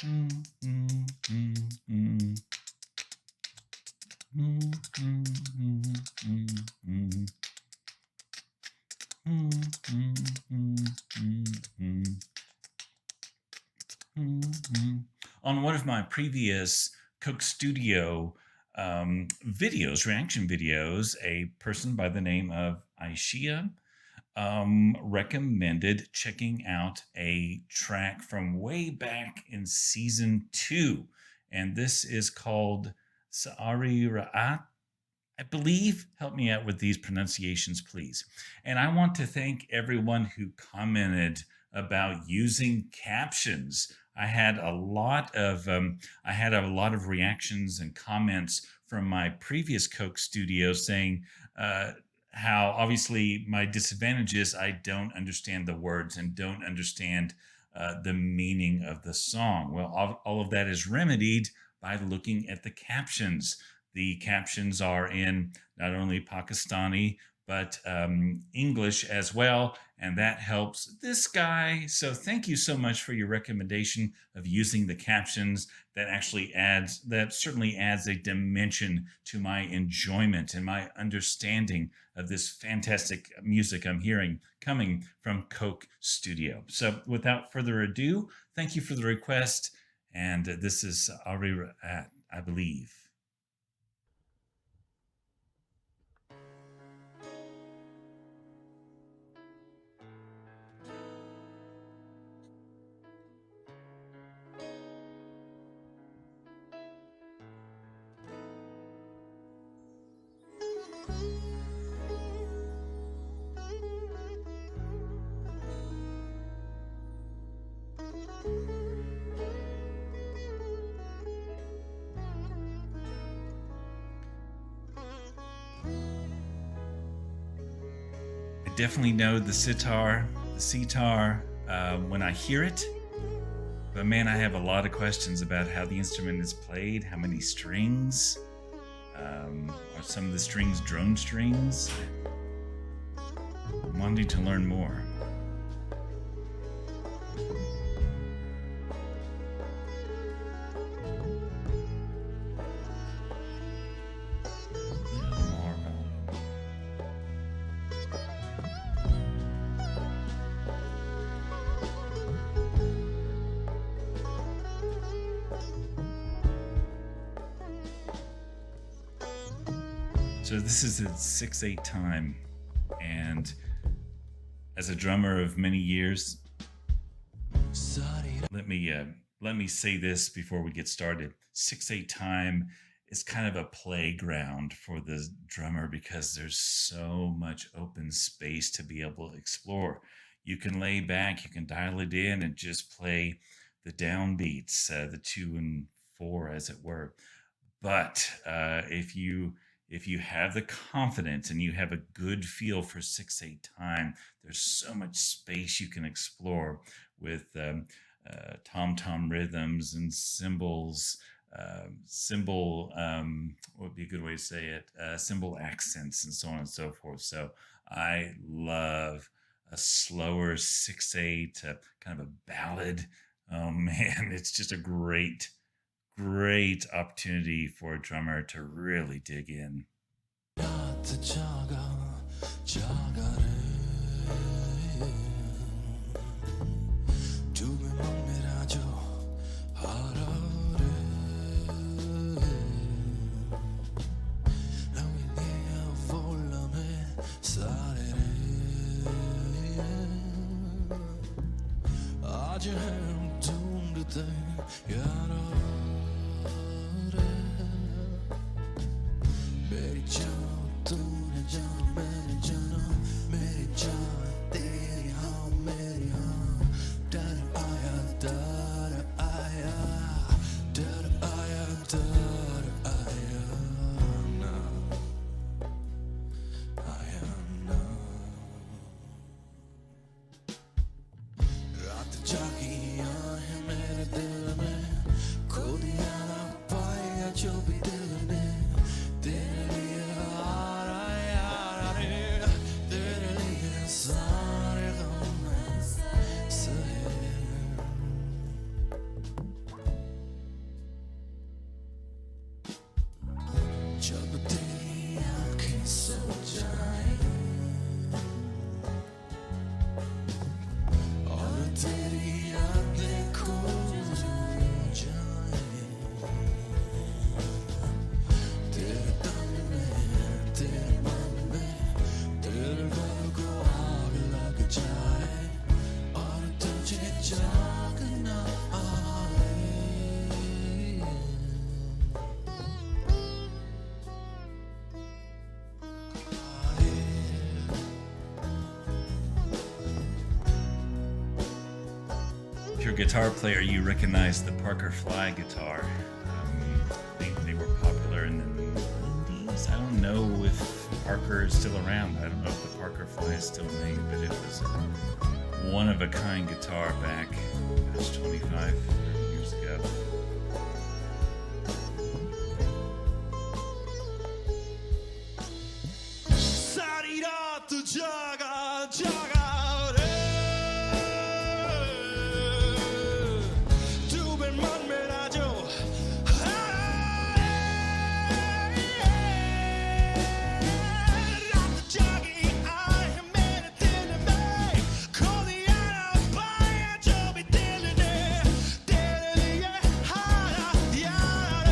Mm, mm, mm, mm. Mm, mm, mm, mm, mm. Mm, mm, mm, mm, mm. On one of my previous Coke Studio videos, reaction videos, a person by the name of Aishia recommended checking out a track from way back in season 2. And this is called Saari Raat, I believe. Help me out with these pronunciations, please. And I want to thank everyone who commented about using captions. I had a lot of reactions and comments from my previous Coke studio saying how obviously my disadvantage is I don't understand the words and don't understand the meaning of the song. Well, all of that is remedied by looking at the captions. The captions are in not only Pakistani, but English as well, and that helps this guy. So thank you so much for your recommendation of using the captions. That certainly adds a dimension to my enjoyment and my understanding of this fantastic music I'm hearing coming from Coke Studio. So without further ado, thank you for the request, and this is Saari Raat, I believe. I definitely know the sitar, when I hear it. But man, I have a lot of questions about how the instrument is played, how many strings. Are some of the strings drone strings? I'm wanting to learn more. So this is a 6/8 time, and as a drummer of many years, let me say this before we get started. 6/8 time is kind of a playground for the drummer because there's so much open space to be able to explore. You can lay back, you can dial it in, and just play the downbeats, the 2 and 4, as it were. But if you have the confidence and you have a good feel for 6/8 time, there's so much space you can explore with tom tom rhythms and cymbals, what would be a good way to say it? Cymbal accents and so on and so forth. So I love a slower 6/8, kind of a ballad. Oh man, it's just a great opportunity for a drummer to really dig in. guitar player, you recognize the Parker Fly guitar. They were popular in the 90s. I don't know if Parker is still around. I don't know if the Parker Fly is still made, but it was a one-of-a-kind guitar back, 25, 30 years ago. Saari Raat jaga jaga re tu ben man mera jo raat jagi I mere dil mein kholi aaya paaya jo bhi dil ne tere liye hara yaar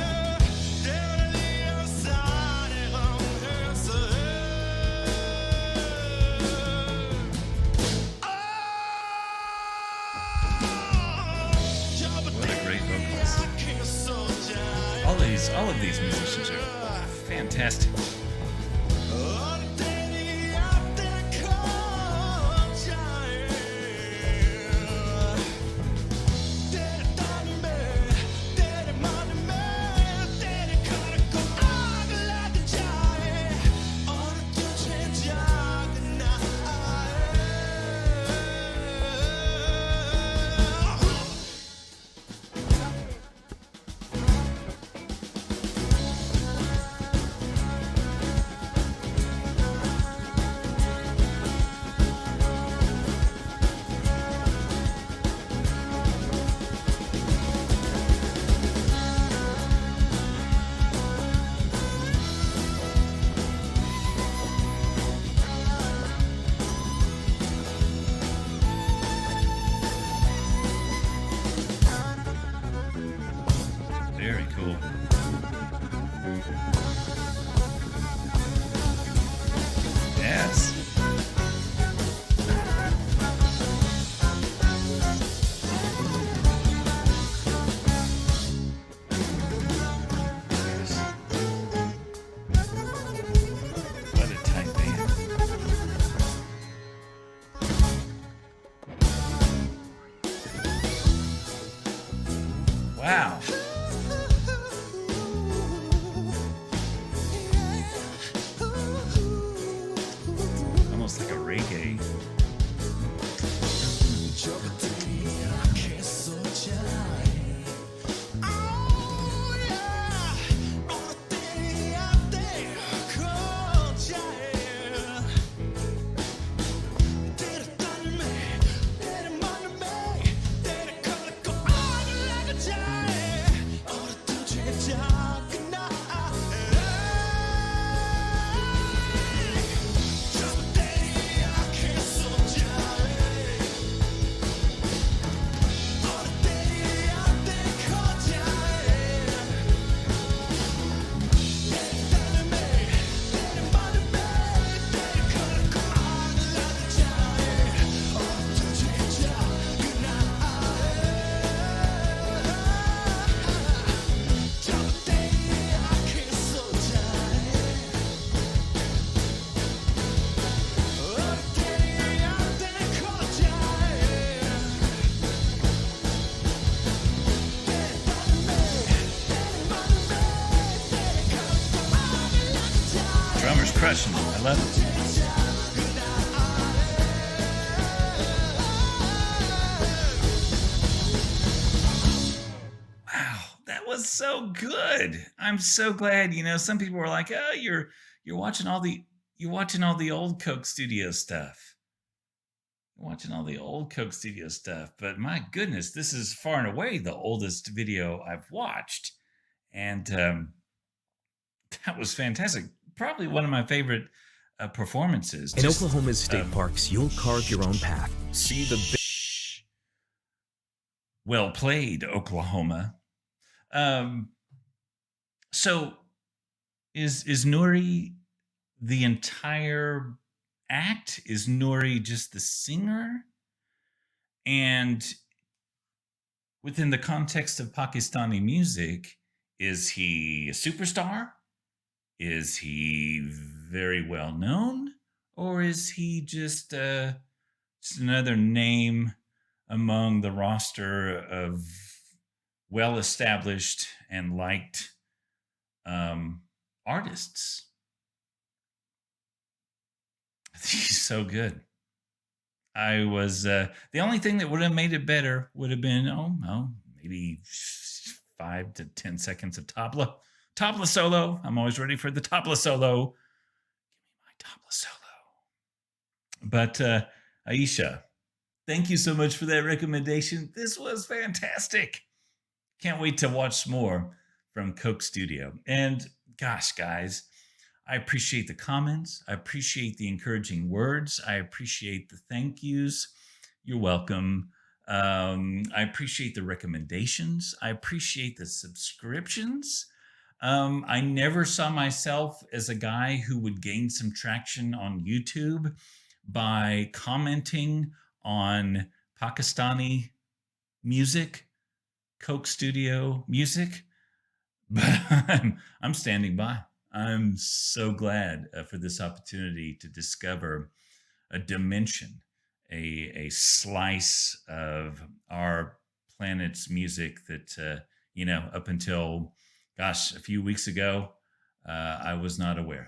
tere liye saare hum aise What a great vocalist. All of these musicians are fantastic. Very cool. Yes. What a tight band. Wow. Almost like a reggae. Drummer's crushing it. I love it. Wow, that was so good. I'm so glad. Some people were like, "Oh, you're watching all the old Coke Studio stuff. You're watching all the old Coke Studio stuff." But my goodness, this is far and away the oldest video I've watched, and that was fantastic. Probably one of my favorite performances. In Oklahoma's state parks, you'll carve your own path. See the Shh. Well played, Oklahoma. So is Noori the entire act? Is Noori just the singer? And within the context of Pakistani music, is he a superstar? Is he very well known? Or is he just another name among the roster of well established and liked um, artists. He's so good. I was the only thing that would have made it better would have been maybe 5 to 10 seconds of tabla solo. I'm always ready for the tabla solo. Give me my tabla solo. But Aisha, thank you so much for that recommendation. This was fantastic. Can't wait to watch more from Coke Studio. And gosh, guys, I appreciate the comments. I appreciate the encouraging words. I appreciate the thank yous. You're welcome. I appreciate the recommendations. I appreciate the subscriptions. I never saw myself as a guy who would gain some traction on YouTube by commenting on Pakistani music, Coke Studio music, but I'm standing by. I'm so glad for this opportunity to discover a dimension, a slice of our planet's music that, up until, gosh, a few weeks ago, I was not aware of.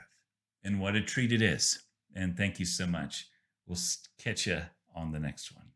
And what a treat it is. And thank you so much. We'll catch you on the next one.